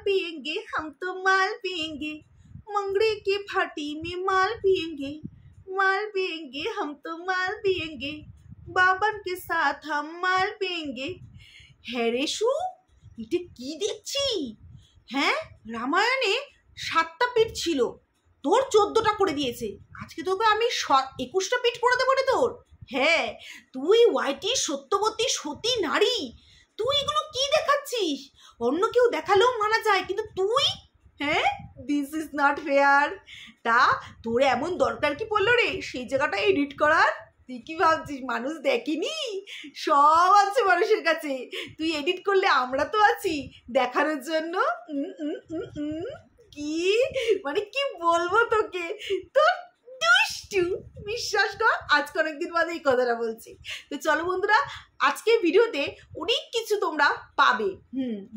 पिएंगे हम तो माल पिएंगे, मंगड़ी की भाटी में माल पिएंगे हम तो माल पिएंगे, बाबन के साथ हम माल पिएंगे। হ্যাঁ রেশু, এটা কি দেখছি? হ্যাঁ, রামায়ণে 7টা পিঠ ছিল, তোর 14টা করে দিয়েছে। আজকে তোকে আমি 21টা পিঠ করে দেবো রে তোর। হ্যাঁ, তুই ওয়াইটি সত্যবতী সতী নারী, তুই এগুলো কি দেখাচ্ছিস? অন্য কেউ দেখালেও মানা যায়, কিন্তু তুই? হ্যাঁ, দিস ইজ নট ফেয়ার। তা তোর এমন দরকার কি পড়লো রে সেই জায়গাটা এডিট করার? তুই কি ভাবছিস মানুষ দেখেনি? সব আছে মানুষের কাছে, তুই এডিট করলে আমরা তো আছি দেখানোর জন্য। কি মানে কি বলবো তোকে, তোর দুষ্টু, বিশ্বাস কর আজকে অনেকদিন বাদে এই কথাটা বলছি। তো চলো বন্ধুরা, আজকে ভিডিওতে অনেক কিছু তোমরা পাবে,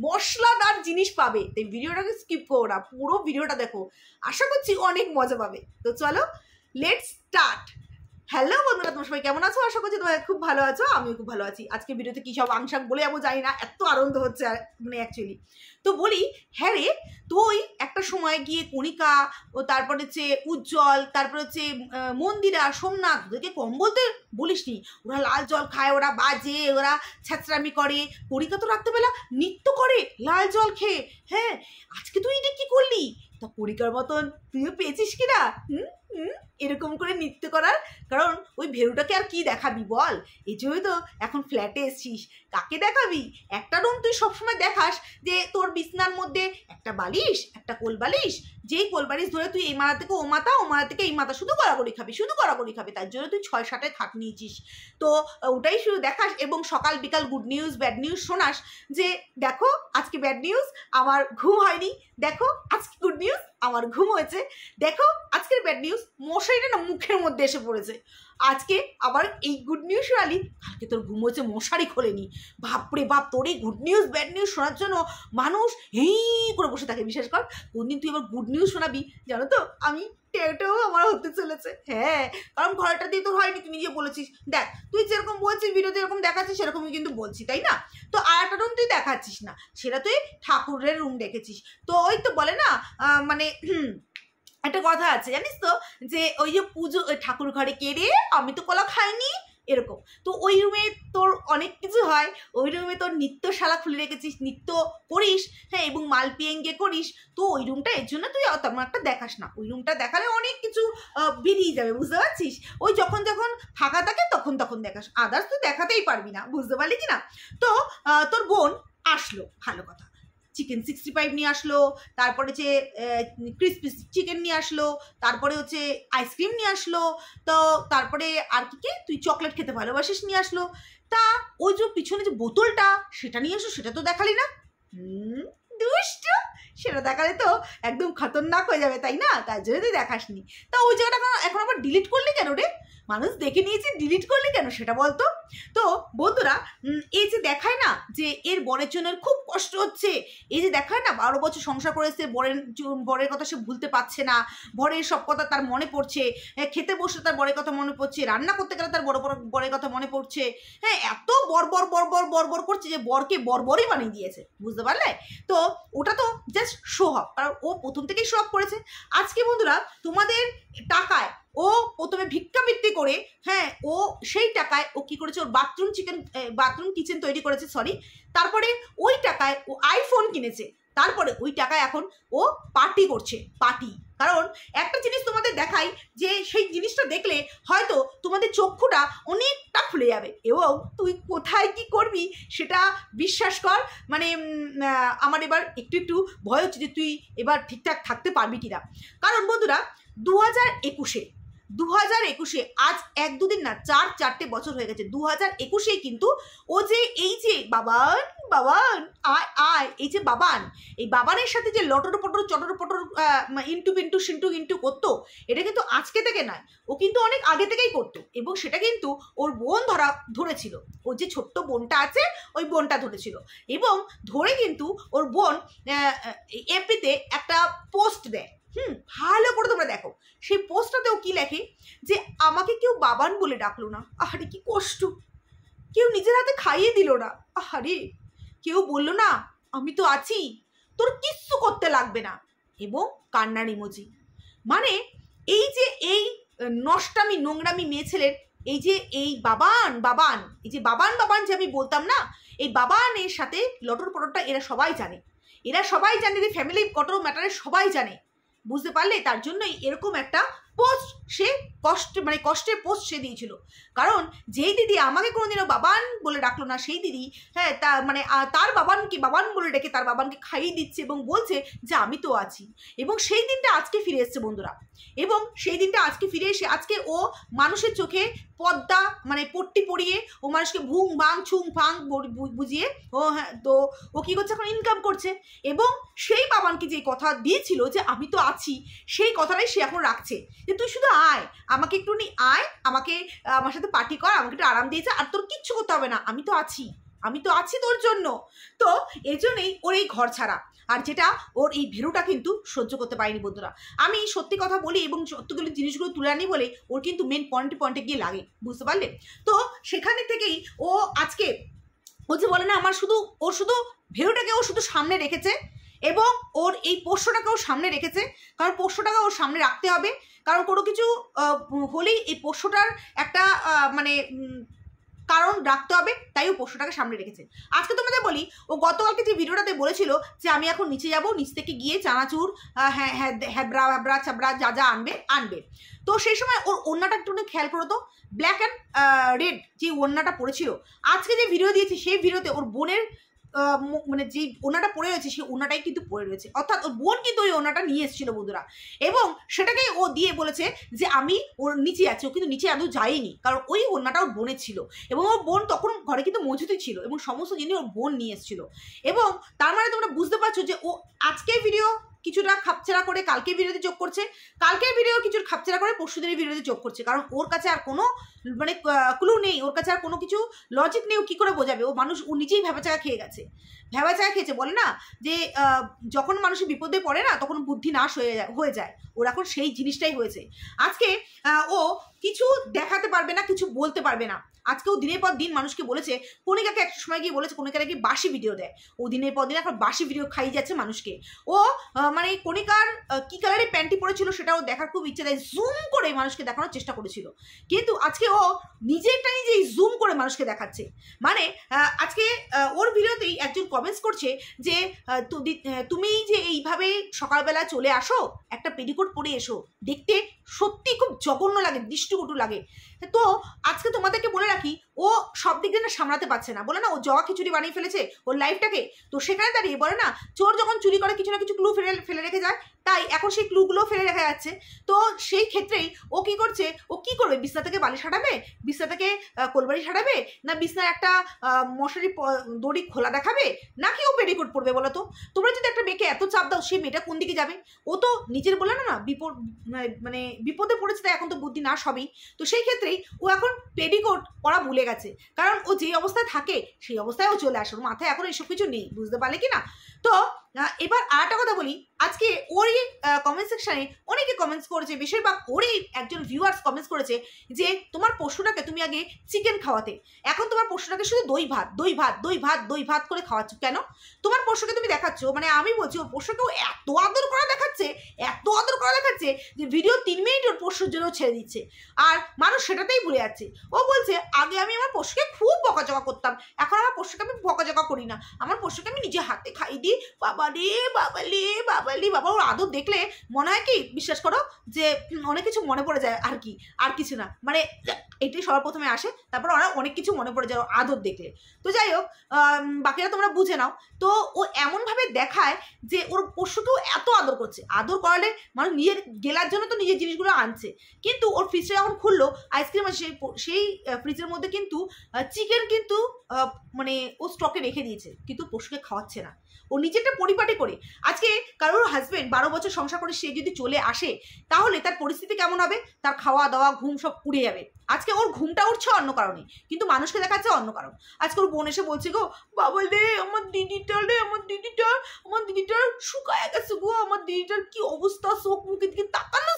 মশলাদার জিনিস পাবে, তাই ভিডিওটাকে স্কিপ করো না, পুরো ভিডিওটা দেখো, আশা করছি অনেক মজা পাবে। তো চলো লেটস স্টার্ট। হ্যালো বন্ধুরা, তোমার সবাই কেমন আছো? আশা করছি তোমরা খুব ভালো আছো, আমিও খুব ভালো আছি। আজকে ভিডিওতে কী সব আংশাক বলে যাবো জানি না, এত আনন্দ হচ্ছে মানে অ্যাকচুয়ালি। তো বলি, হ্যাঁ রে, তুই একটা সময় গিয়ে কণিকা ও তারপর হচ্ছে উজ্জ্বল, তারপর হচ্ছে মন্দিরা, সোমনাথ, ওদেরকে কম বলতে বলিস নি। ওরা লাল জল খায়, ওরা বাজে, ওরা ছ্যাঁচড়ামি করে। কণিকা তো রাত্রেবেলা নৃত্য করে লাল জল খেয়ে। হ্যাঁ, আজকে তুই এটা কী করলি? তা কণিকার মতন তুইও পেয়েছিস কিনা এরকম করে নৃত্য করার? কারণ ওই ভেরুটাকে আর কি দেখাবি বল? এই জন্যই তো এখন ফ্ল্যাটে এসছিস, কাকে দেখাবি? একটা রুম তুই সবসময় দেখাস যে তোর বিছনার মধ্যে একটা বালিশ, একটা কোল বালিশ, যেই কোল বালিশ ধরে তুই এই মাথা থেকে ও মাথা, ও মাথা থেকে এই মাথা, শুধু গড়াগড়ি খাবি, শুধু গড়াগড়ি খাবি। তার জন্য তুই 6-7 খাট নিয়েছিস। তো ওটাই শুধু দেখাস এবং সকাল বিকাল গুড নিউজ ব্যাড নিউজ শোনাস যে দেখো আজকে ব্যাড নিউজ, আমার ঘুম হয়নি, দেখো আজকে গুড নিউজ, আমার ঘুম হয়েছে, দেখো আজকের ব্যাড নিউজ, মশারিটা না মুখের মধ্যে এসে পড়েছে। আজকে আবার এই গুড নিউজ শোনালি, কালকে তোর ঘুম হয়েছে মশারি খোলেনি। বাপরে বাপ, তোর এই গুড নিউজ ব্যাড নিউজ শোনার জন্য মানুষ এই করে বসে থাকে। বিশেষ কর কোনদিন তুই আবার গুড নিউজ শোনাবি, জানো তো আমি টেউটাও আমার হতে চলেছে। হ্যাঁ, কারণ ঘরটা দিয়ে তোর হয়নি, তুই নিজে বলেছিস। দেখ তুই যেরকম বলছিস ভিডিওতে যেরকম দেখাচ্ছিস সেরকমই কিন্তু বলছি, তাই না? তো আর একটা রুম তুই দেখাচ্ছিস না, সেটা তুই ঠাকুরের রুম দেখেছিস। তো ওই তো বলে না মানে একটা কথা আছে জানিস তো, যে ওই যে পুজো ওই ঠাকুর ঘরে কে রে, আমি তো কলা খাইনি, এরকম। তো ওই রুমে তোর অনেক কিছু হয়, ওই রুমে তোর নৃত্যশালা খুলে রেখেছিস, নৃত্য করিস, হ্যাঁ, এবং মালপিয়েঙ্গে করিস। তো ওই রুমটা এর জন্য তুই তেমন একটা দেখাস না, ওই রুমটা দেখালে অনেক কিছু বেরিয়ে যাবে, বুঝতে পারছিস? ওই যখন যখন ফাঁকা থাকে তখন তখন দেখাস, আদার্স তুই দেখাতেই পারবি না, বুঝতে পারলি কি না? তো তোর বোন আসলো, ভালো কথা, চিকেন 65 নিয়ে আসলো, তারপরে হচ্ছে ক্রিসপি চিকেন নিয়ে আসলো, তারপরে হচ্ছে আইসক্রিম নিয়ে আসলো, তো তারপরে আর কি কি তুই চকলেট খেতে ভালোবাসিস নিয়ে আসলো। তা ওই যে পিছনে যে বোতলটা সেটা নিয়ে আসো, সেটা তো দেখালি না। দুষ্ট, সেটা দেখালে তো একদম খতরনাক হয়ে যাবে, তাই না? তার জন্য তুই দেখাসনি। তা ওই জায়গাটা এখন আবার ডিলিট করলি কেন রে? মানুষ দেখে নিয়েছে, ডিলিট করলি কেন সেটা বলতো? তো বন্ধুরা, এই যে দেখায় না যে এর বরের জন্য খুব কষ্ট হচ্ছে, এই যে দেখায় না 12 বছর সংসার করেছে, বরের কথা সে ভুলতে পারছে না, বরের সব কথা তার মনে পড়ছে, খেতে বসে তার বরের কথা মনে পড়ছে, রান্না করতে গেলে তার বরের কথা মনে পড়ছে। হ্যাঁ, এত বর করছে যে বরকে বরবরই বানিয়ে দিয়েছে, বুঝতে পারলে? তো ওটা তো জাস্ট শো অফ, কারণ ও প্রথম থেকেই শো অফ করেছে। আজকে বন্ধুরা তোমাদের টাকায় ও প্রথমে ভিক্ষাবৃত্তি করে, হ্যাঁ, ও সেই টাকায় ও কি করেছে, ওর বাথরুম কিচেন তৈরি করেছে, সরি, তারপরে ওই টাকায় ও আইফোন কিনেছে, তারপরে ওই টাকায় এখন ও পার্টি করছে, পার্টি। কারণ একটা জিনিস তোমাদের দেখাই, যে সেই জিনিসটা দেখলে হয়তো তোমাদের চক্ষুটা অনেকটা খুলে যাবে, এবং তুই কোথায় কি করবি সেটা বিশ্বাস কর, মানে আমার এবার একটু ভয় হচ্ছে যে তুই এবার ঠিকঠাক থাকতে পারবি কিনা। কারণ বন্ধুরা 2021 আজ 1-2 দিন না, 4-4টে বছর হয়ে গেছে। 2021 কিন্তু ও যে এই যে বাবান আয় এই যে বাবান, এই বাবানের সাথে যে লটর পটর ইন্টু পিন্টু সিন্টু ইন্টু করতো, এটা কিন্তু আজকে থেকে নয়, ও কিন্তু অনেক আগে থেকেই করতো, এবং সেটা কিন্তু ওর বোন ধরেছিল, ওর যে ছোট্ট বোনটা আছে ওই বোনটা ধরেছিল, এবং ধরে কিন্তু ওর বোন এফবিতে একটা পোস্ট দেয়। ভালো করে তোমরা দেখো, সেই পোস্টটাতেও কি লেখে, যে আমাকে কেউ বাবান বলে ডাকলো না, আহারে কি কষ্ট, কেউ নিজের হাতে খাইয়ে দিল না, আহারে কেউ বললো না আমি তো আছি, তোর কিচ্ছু করতে লাগবে না, এবং কান্নার ইমোজি। মানে এই যে এই নষ্টামি নোংরামি মেয়ে ছেলের এই যে এই বাবান এই যে বাবান যে আমি বলতাম না, এই বাবানের সাথে লটর পটরটা এরা সবাই জানে, যে ফ্যামিলি কত ম্যাটারে সবাই জানে, বুঝতে পারলে? তার জন্যই এরকম একটা পোস্ট সে কষ্টের পোস্ট সে দিয়েছিল। কারণ যেই দিদি আমাকে কোনোদিনও বাবান বলে ডাকলো না, সেই দিদি হ্যাঁ তার বাবানকে বাবান বলে ডেকে তার বাবানকে খাইয়ে দিচ্ছে এবং বলছে যে আমি তো আছি। এবং সেই দিনটা আজকে ফিরে এসছে বন্ধুরা, এবং সেই দিনটা আজকে ফিরে এসে আজকে ও মানুষের চোখে পর্দা পট্টি পরিয়ে ও মানুষকে ভুং ভাং ছুং ফাং বুঝিয়ে ও হ্যাঁ তো ও কী করছে, এখন ইনকাম করছে। এবং সেই বাবানকে যে কথা দিয়েছিল যে আমি তো আছি, সেই কথাটাই সে এখন রাখছে, যে তুই শুধু আয়, আমাকে একটুখানি আয়, আমাকে আমার সাথে পার্টি কর, আমাকে একটু আরাম দিয়েছে, আর তোর কিচ্ছু করতে হবে না, আমি তো আছি তোর জন্য। তো এই জন্যই ওর এই ঘর ছাড়া, আর যেটা ওর এই ভেরুটা কিন্তু সহ্য করতে পারেনি বন্ধুরা। আমি সত্যি কথা বলি এবং সত্যগুলো জিনিসগুলো তুলে আনি বলে ওর কিন্তু মেন পয়েন্টে গিয়ে লাগে, বুঝতে পারলে? তো সেখানে থেকেই ও আজকে ও যে বলে না আমার ওর শুধু ভেরুটাকে ও শুধু সামনে রেখেছে, এবং ওর এই পোষ্যটাকেও সামনে রেখেছে। কারণ পোষ্যটাকে ওর সামনে রাখতে হবে, কারণ কোনো কিছু হলেই এই পোষ্যটার একটা কারণ রাখতে হবে, তাই ও পোষ্যটাকে সামনে রেখেছে। আজকে তোমাদের বলি, ও গতকালকে যে ভিডিওটাতে বলেছিল যে আমি এখন নিচে যাব, নিচ থেকে গিয়ে চানাচুর হ্যাবরা চাবড়া যা আনবে। তো সেই সময় ওর ওড়নাটা একটু খেয়াল করো তো, ব্ল্যাক অ্যান্ড রেড যে ওড়নাটা পরেছিল। আজকে যে ভিডিও দিয়েছি সেই ভিডিওতে ওর বোনের যে ওনাটা পরে রয়েছে সেই ওনাটাই কিন্তু পরে রয়েছে, অর্থাৎ ওর বোন কিন্তু ওই ওনাটা নিয়ে এসেছিল বন্ধুরা, এবং সেটাকেই ও দিয়ে বলেছে যে আমি ওর নিচে আছি। ও কিন্তু নিচে আদৌ যায়নি, কারণ ওই ওনাটা ওর বোনের ছিল, এবং ওর বোন তখন ঘরে কিন্তু মজুদই ছিল, এবং সমস্ত জিনিস ওর বোন নিয়ে এসেছিল। এবং তার মানে তোমরা বুঝতে পারছো যে ও আজকের ভিডিও কিছুটা খাপছেড়া করে কালকের ভিডিওতে যোগ করছে, কালকের ভিডিও কিছু খাপছেড়া করে পরশুদিনের ভিডিওতে যোগ করছে, কারণ ওর কাছে আর কোনো ক্লু নেই, ওর কাছে আর কোনো কিছু লজিক নেই। ও কী করে বোঝাবে? ও নিজেই ভেবাচাকা খেয়েছে। বলে না যে যখন মানুষের বিপদে পড়ে না, তখন বুদ্ধি নাশ হয়ে যায়। ওর এখন সেই জিনিসটাই হয়েছে। আজকে ও কিছু দেখাতে পারবে না, কিছু বলতে পারবে না। আজকে ও দিনের পর দিন মানুষকে বলেছে, কণিকাকে একটা সময় গিয়ে বলেছে কণিকা নাকি বাসি ভিডিও দেয়, ও দিনের পর দিন এখন বাসি ভিডিও খাইয়ে যাচ্ছে মানুষকে। ও কণিকার কি কালারের প্যান্টি পরেছিল সেটাও দেখার খুব ইচ্ছে দেয়, জুম করে মানুষকে দেখানোর চেষ্টা করেছিল, কিন্তু আজকে ও নিজেই জুম করে মানুষকে দেখাচ্ছে। আজকে ওর ভিডিওতেই একজন কমেন্টস করছে যে তুমি যে এইভাবে সকালবেলা চলে আসো, একটা পেটিকোট পরে এসো, দেখতে সত্যি খুব জঘন্য লাগে, দৃষ্টিকটু লাগে। তো আজকে তোমাদেরকে বলে রাখি, ও সব দিক দিয়ে সামলাতে পারছে না, বলে না ও জগা খিচুড়ি বানিয়ে ফেলেছে ওর লাইফটাকে। তো সেখানে দাঁড়িয়ে বলে না, চোর যখন চুরি করে কিছু না কিছু ক্লু ফেলে রেখে যায়, তাই এখন সেই ক্লুগুলো ফেলে রাখা যাচ্ছে। তো সেই ক্ষেত্রেই ও কি করছে, ও কি করবে? বিছনা থেকে বালিশ হাঁটাবে, বিছনা থেকে কোলবাড়ি হাঁটাবে, না বিছনার একটা মশারি দড়ি খোলা দেখাবে, নাকি ও পেটিকোট পরবে? বলো তো তোমরা যদি একটা মেয়েকে এত চাপ দাও, সেই মেয়েটা কোন দিকে যাবে? ও তো নিজের বলে না বিপদে পড়েছে, তাই এখন তো বুদ্ধি নাশ হবেই। তো সেই ক্ষেত্রেই ও এখন পেটিকোট পরা ভুলে গেছে, কারণ ও যে অবস্থায় থাকে সেই অবস্থায় ও চলে আসে, ওর মাথায় এখন এইসব কিছু নেই, বুঝতে পারলে কি না? তো এবার আরেকটা কথা বলি, আজকে ওরই কমেন্ট সেকশনে অনেকে কমেন্টস করেছে, বেশিরভাগ ওরই একজন ভিউয়ার্স কমেন্টস করেছে যে তোমার পশুটাকে তুমি আগে চিকেন খাওয়াতে, এখন তোমার পশুটাকে শুধু দই ভাত করে খাওয়াচ্ছ কেন? তোমার পশুকে তুমি দেখাচ্ছ, আমি বলছি ওর পশুকেও এত আদর করা দেখাচ্ছে যে ভিডিও 3 মিনিট ওর পশুর জন্য ছেড়ে দিচ্ছে, আর মানুষ সেটাতেই ভুলে যাচ্ছে। ও বলছে আগে আমি আমার পশুকে খুব বকাঝকা করতাম, এখন আমার পশুকে আমি বকাঝকা করি না, আমার পশুকে আমি নিজে হাতে খাই দিই। বাবা ওর আদর দেখলে মনে হয় কি, বিশ্বাস করো যে অনেক কিছু মনে পড়ে যায়, আর কিছু না, এটাই সবার প্রথমে আসে, তারপর অনেক কিছু মনে পড়ে যায় আদর দেখলে। তো যাই হোক, বাকিরা তোমরা বুঝে নাও। তো ও এমনভাবে দেখায় যে ওর পশুকেও এত আদর করছে, আদর করালে মানুষ নিজের গেলার জন্য তো নিজের জিনিসগুলো আনছে, কিন্তু ওর ফ্রিজটা যখন খুললো আইসক্রিম আছে, সেই ফ্রিজের মধ্যে কিন্তু চিকেন কিন্তু ও স্টকে রেখে দিয়েছে, কিন্তু পশুকে খাওয়াচ্ছে না, ও নিজেরটা পরিপাটি করে। আজকে কারোর হাজবেন্ড 12 বছর সংসার করে সে যদি চলে আসে, তাহলে তার পরিস্থিতি কেমন হবে? তার খাওয়া দাওয়া ঘুম সব উড়ে যাবে। আজকে ওর ঘুমটা উঠছে অন্য কারণে, কিন্তু মানুষকে দেখাচ্ছে অন্য কারণ। আজকে ওর বোন এসে বলছে গো বাবা রে, আমার দিদিটার শুকায় গেছে গো, আমার দিদিটার কি অবস্থা, চোখ মুখের দিকে তাকানো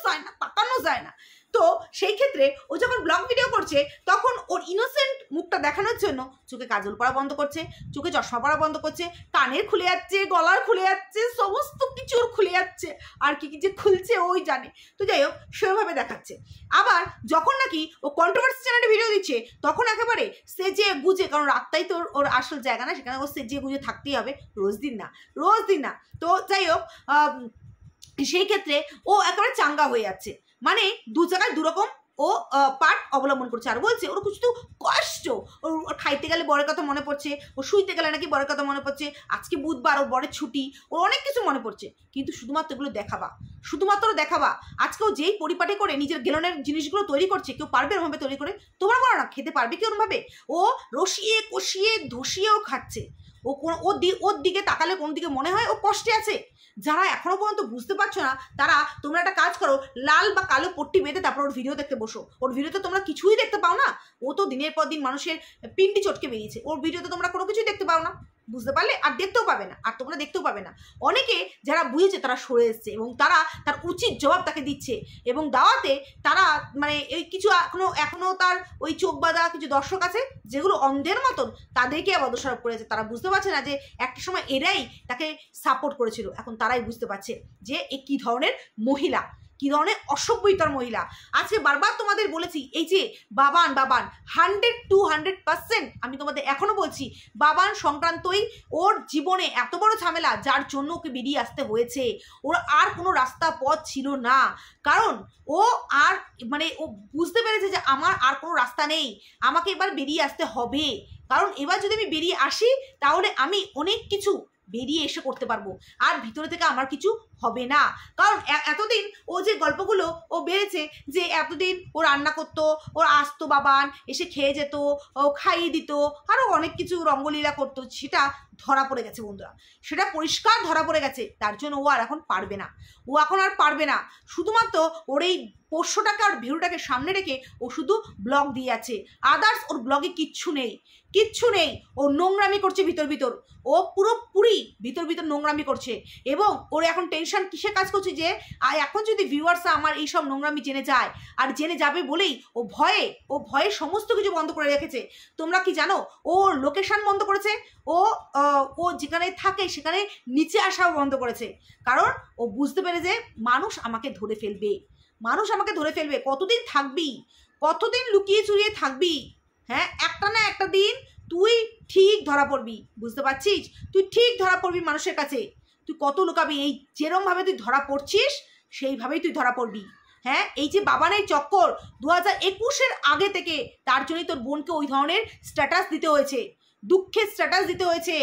যায় না। তো সেই ক্ষেত্রে ও যখন ব্লগ ভিডিও করছে তখন ওর ইনোসেন্ট মুখটা দেখানোর জন্য চোখে কাজল পরা বন্ধ করছে, চোখে চশমা পরা বন্ধ করছে, কানের খুলে যাচ্ছে, গলার খুলে যাচ্ছে, সমস্ত কিছুর খুলে যাচ্ছে, আর কি কি যে খুলছে ওই জানে। তো যাই হোক সেভাবে দেখাচ্ছে। আবার যখন নাকি ও কন্ট্রোভার্সি চ্যানেলে ভিডিও দিচ্ছে তখন একেবারে সেজে গুজে, কারণ রাতটাই তো ওর আসল জায়গা না, সেখানে ও সেজে গুজে থাকতেই হবে, রোজ দিন না। তো যাই হোক সেই ক্ষেত্রে ও একেবারে চাঙ্গা হয়ে যাচ্ছে, মানে দু জায়গায় দুরকম ও পার্ট অবলম্বন করছে। আর বলছে ওর কিছু তো কষ্ট, ওর খাইতে গেলে বরের কথা মনে পড়ছে, ও শুইতে গেলে নাকি বরের কথা মনে পড়ছে, আজকে বুধবার ওর বরের ছুটি, ওর অনেক কিছু মনে পড়ছে, কিন্তু শুধুমাত্র এগুলো দেখাবা। আজকে ও যেই পরিপাটি করে নিজের গেলনের জিনিসগুলো তৈরি করছে, কেউ পারবে ওরভাবে তৈরি করে? তোমরা বলো না, খেতে পারবে কি ওরভাবে? ও রসিয়ে কষিয়ে ধসিয়েও খাচ্ছে। ওর দিকে তাকালে কোন দিকে মনে হয় ও কষ্টে আছে। যারা এখনো পর্যন্ত বুঝতে পারছো না তারা তোমরা একটা কাজ করো, লাল বা কালো পট্টি বেঁধে তারপর ওর ভিডিও দেখতে বসো। ওর ভিডিওতে তোমরা কিছুই দেখতে পাও না। ও তো দিনের পর দিন মানুষের পিন্ডি চটকে বেরিয়েছে, ওর ভিডিওতে তোমরা কোনো কিছুই দেখতে পাও না, বুঝতে পারলে? আর দেখতেও পাবে না, আর তোমরা দেখতেও পাবে না। অনেকে যারা বুঝেছে তারা সরে এসছে এবং তারা তার উচিত জবাব তাকে দিচ্ছে, এবং দাওয়াতে তারা মানে এই কিছু এখনো তার ওই চোখ বাঁধা কিছু দর্শক আছে যেগুলো অন্ধের মতন, তাদেরকে আবার দোষারোপ করেছে। তারা বুঝতে পারছে না যে একটা সময় এরাই তাকে সাপোর্ট করেছিল, এখন তারাই বুঝতে পারছে যে এ কী ধরনের মহিলা, কি ধরনের অসভ্যতার মহিলা। আজকে বারবার তোমাদের বলেছি, এই যে বাবান 100% আমি তোমাদের এখনো বলছি, বাবান সংক্রান্তই ওর জীবনে এত বড় ঝামেলা যার জন্য ওকে বেরিয়ে আসতে হয়েছে। ওর আর কোনো রাস্তা পথ ছিল না, কারণ ও আর মানে ও বুঝতে পেরেছে যে আমার আর কোনো রাস্তা নেই, আমাকে এবার বেরিয়ে আসতে হবে। কারণ এবার যদি আমি বেরিয়ে আসি তাহলে আমি অনেক কিছু বেরিয়ে এসে করতে পারবো, আর ভিতরে থেকে আমার কিছু হবে না। কারণ এতদিন ও যে গল্পগুলো ও বেড়েছে, যে এতদিন ও রান্না করতো, ওর আসতো বাবান, এসে খেয়ে যেত, ও খাইয়ে দিত, আরও অনেক কিছু রঙ্গলীলা করতো, সেটা ধরা পড়ে গেছে বন্ধুরা, সেটা পরিষ্কার ধরা পড়ে গেছে। তার জন্য ও আর এখন পারবে না, শুধুমাত্র ওর এই 500 টাকার ভিডিওটাকে সামনে রেখে ও শুধু ব্লগ দিয়ে আছে। আদার্স ওর ব্লগে কিচ্ছু নেই। ও নোংরামি করছে ভিতর, ও পুরোপুরি ভিতর নোংরামি করছে। এবং ওর এখন টেনশন কিসে কাজ করছে, যে এখন যদি ভিউয়ার্সরা আমার এইসব নোংরামি জেনে যায়, আর জেনে যাবে বলেই ও ভয়ে সমস্ত কিছু বন্ধ করে রেখেছে। তোমরা কি জানো, ওর লোকেশন বন্ধ করেছে, ও যেখানে থাকে সেখানে নিচে আসাও বন্ধ করেছে, কারণ ও বুঝতে পেরে যে মানুষ আমাকে ধরে ফেলবে। কতদিন লুকিয়ে চুরিয়ে থাকবি? হ্যাঁ, একটা না একটা দিন তুই ঠিক ধরা পড়বি, বুঝতে পারছিস? তুই ঠিক ধরা পড়বি মানুষের কাছে। তুই কত লুকাবি? এই যেরমভাবে তুই ধরা পড়ছিস সেইভাবেই তুই ধরা পড়বি। হ্যাঁ, এই যে বাবানের চক্কর 2021-এর আগে থেকে, তার জন্যই তোর বোনকে ওই ধরনের স্ট্যাটাস দিতে হয়েছে, দুঃখের স্ট্যাটাস দিতে হয়েছে,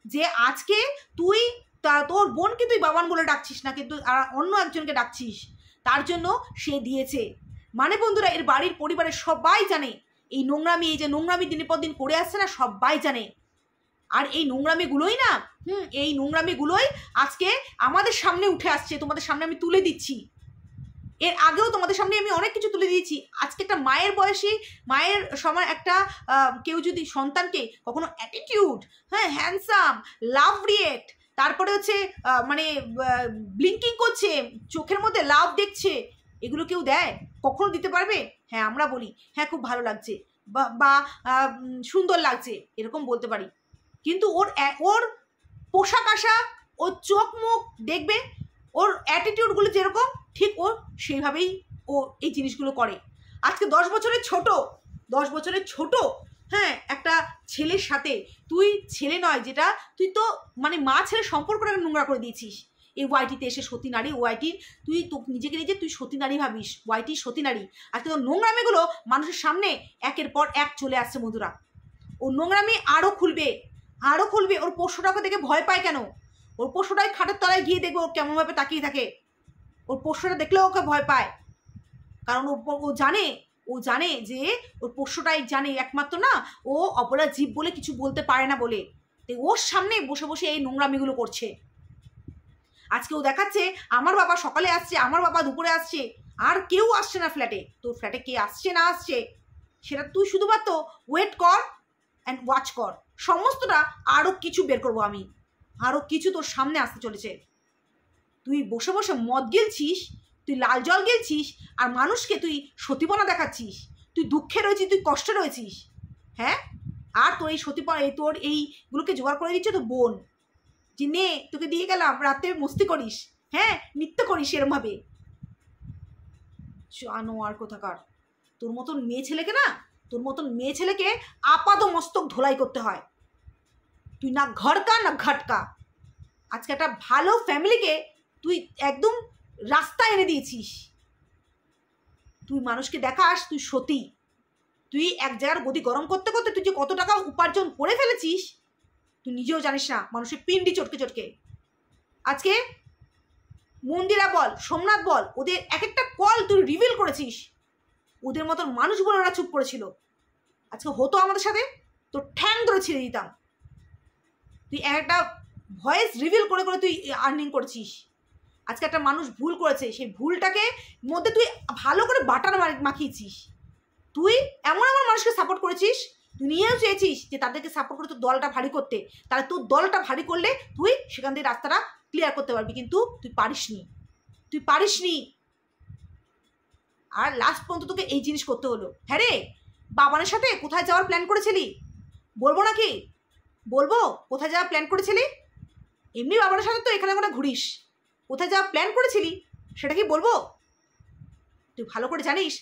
যে আজকে তুই তোর বোনকে তুই বাবান বলে ডাকছিস না, কিন্তু আর অন্য একজনকে ডাকছিস, তার জন্য সে দিয়েছে। মানে বন্ধুরা, এর বাড়ির পরিবারের সবাই জানে এই যে নোংরামি দিনের পর দিন করে আসছে না, সবাই জানে। আর এই নোংরামিগুলোই আজকে আমাদের সামনে উঠে আসছে, তোমাদের সামনে আমি তুলে দিচ্ছি। এর আগেও তোমাদের সামনে আমি অনেক কিছু তুলে দিয়েছি। আজকে একটা মায়ের সময় একটা কেউ যদি সন্তানকে কখনো অ্যাটিটিউড, হ্যাঁ, হ্যান্ডসাম, লাভ রিয়েক্ট, তারপরে হচ্ছে মানে ব্লিঙ্কিং করছে, চোখের মধ্যে লাভ দেখছে, এগুলো কেউ দেয়? কখনো দিতে পারবে? হ্যাঁ, আমরা বলি হ্যাঁ খুব ভালো লাগছে বা সুন্দর লাগছে, এরকম বলতে পারি, কিন্তু ওর পোশাক আশাক, ওর চোখ মুখ দেখবে, ওর অ্যাটিটিউডগুলো যেরকম ঠিক ও সেইভাবেই ও এই জিনিসগুলো করে। আজকে 10 বছরের ছোট হ্যাঁ একটা ছেলের সাথে তুই ছেলে নয়, যেটা তুই তো মানে মা ছেলে সম্পর্কটাকে নোংরা করে দিয়েছিস। এই ওয়াইটিতে এসে সতী নারী, ওয়াইটির তুই তো নিজেকে তুই সতী নারী ভাবিস, ওয়াইটির সতী নারী। আজকে তোর নোংরামিগুলো মানুষের সামনে একের পর এক চলে আসছে বন্ধুরা। ও নোংরামি আরও খুলবে। ওর পোষ্যটাকে দেখে ভয় পায় কেন? ওর পোষ্যটাই খাটের তলায় গিয়ে দেখবে ও কেমনভাবে তাকিয়ে থাকে। ওর পোষ্যটা দেখলেও ওকে ভয় পায়, কারণ ও জানে যে ওর পোষ্যটাই জানে একমাত্র না, ও অপরাধ জীব বলে কিছু বলতে পারে না বলে, তাই ওর সামনে বসে এই নোংরামিগুলো করছে। আজকে ও দেখাচ্ছে আমার বাবা সকালে আসছে, আমার বাবা দুপুরে আসছে, আর কেউ আসছে না ফ্ল্যাটে। তোর ফ্ল্যাটে কে আসছে না আসছে সেটা তুই শুধুমাত্র ওয়েট কর অ্যান্ড ওয়াচ কর। সমস্তটা আরও কিছু বের করবো আমি, আরও কিছু তোর সামনে আসতে চলেছে। তুই বসে মদ গিলছিস, তুই লাল জল গেলছিস আর মানুষকে তুই সতীপনা দেখাচ্ছিস, তুই দুঃখে রয়েছিস, তুই কষ্টে রয়েছিস। হ্যাঁ, আর তোর এই সতীপনা, তোর এইগুলোকে জোগাড় করে দিচ্ছে তো বোন, যে নে তোকে দিয়ে গেলাম, রাতে মস্তি করিস, হ্যাঁ নৃত্য করিস এরমভাবে। জানোয়ার কোথাকার। তোর মতন মেয়ে ছেলেকে আপাত মস্তক ধোলাই করতে হয়। তুই না ঘরকা না ঘটকা। আজকে একটা ভালো ফ্যামিলিকে তুই একদম রাস্তায় এনে দিয়েছিস। তুই মানুষকে দেখাস তুই সতী। তুই এক জায়গার গদি গরম করতে করতে তুই যে কত টাকা উপার্জন করে ফেলেছিস তুই নিজেও জানিস না। মানুষের পিন্ডি চটকে চটকে আজকে মন্দিরা বল, সোমনাথ বল, ওদের এক একটা কল তুই রিভিল করেছিস। ওদের মতন মানুষগুলো ওরা চুপ করেছিল। আজকে হতো আমাদের সাথে তোর ঠ্যাং ধরে ছেড়ে দিতাম। তুই একটা ভয়েস রিভিল করে করে তুই আর্নিং করেছিস। আজকে একটা মানুষ ভুল করেছে, সেই ভুলটাকে মধ্যে তুই ভালো করে বাটার মাখিয়েছিস। তুই এমন এমন মানুষকে সাপোর্ট করেছিস, তুই নিয়েও চেয়েছিস যে তাদেরকে সাপোর্ট করে তোর দলটা ভারী করতে, তাহলে তোর দলটা ভারী করলে তুই সেখান থেকে রাস্তাটা ক্লিয়ার করতে পারবি, কিন্তু তুই পারিসনি। আর লাস্ট পর্যন্ত তোকে এই জিনিস করতে হলো। হ্যাঁ রে, বাবানের সাথে কোথায় যাওয়ার প্ল্যান করেছিলি? বলবো নাকি? বলবো কোথায় যাওয়ার প্ল্যান করেছিলি? এমনি বাবানের সাথে তো এখানে ওখানে ঘুরিস, কোথায় যাওয়ার প্ল্যান করেছিলি সেটা কি বলবো? তুই ভালো করে জানিস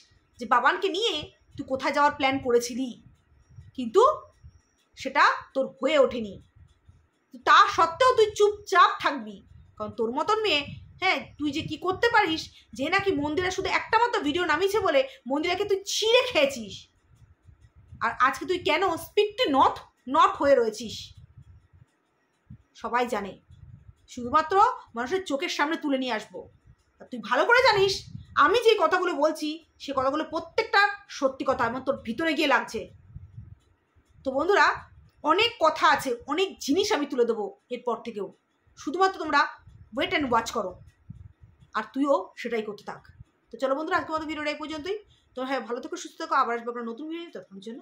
যে বাবানকে নিয়ে তুই কোথায় যাওয়ার প্ল্যান করেছিলি, কিন্তু সেটা তোর হয়ে ওঠেনি। তা সত্ত্বেও তুই চুপচাপ থাকবি, কারণ তোর মতন মেয়ে, হ্যাঁ তুই যে কি করতে পারিস, যে নাকি মন্দিরা শুধু একটা মাত্র ভিডিও নামিয়েছে বলে মন্দিরাকে তুই ছিঁড়ে খেয়েছিস। আর আজকে তুই কেন স্পিকটি নট হয়ে রয়েছিস সবাই জানে। শুধুমাত্র মানুষের চোখের সামনে তুলে নিয়ে আসবো। আর তুই ভালো করে জানিস আমি যে কথাগুলো বলছি সে কথাগুলো প্রত্যেকটা সত্যি কথা এবং তোর ভিতরে গিয়ে লাগছে। তো বন্ধুরা, অনেক কথা আছে, অনেক জিনিস আমি তুলে দেবো এরপর থেকেও। শুধুমাত্র তোমরা ওয়েট অ্যান্ড ওয়াচ করো, আর তুইও সেটাই করতে থাক। তো চলো বন্ধুরা, আজকে আমাদের ভিডিওটা এই পর্যন্তই। তোমরা ভালো থেকো, সুস্থ থেকো, আবার আসবো একটা নতুন ভিডিও। ততক্ষণের জন্য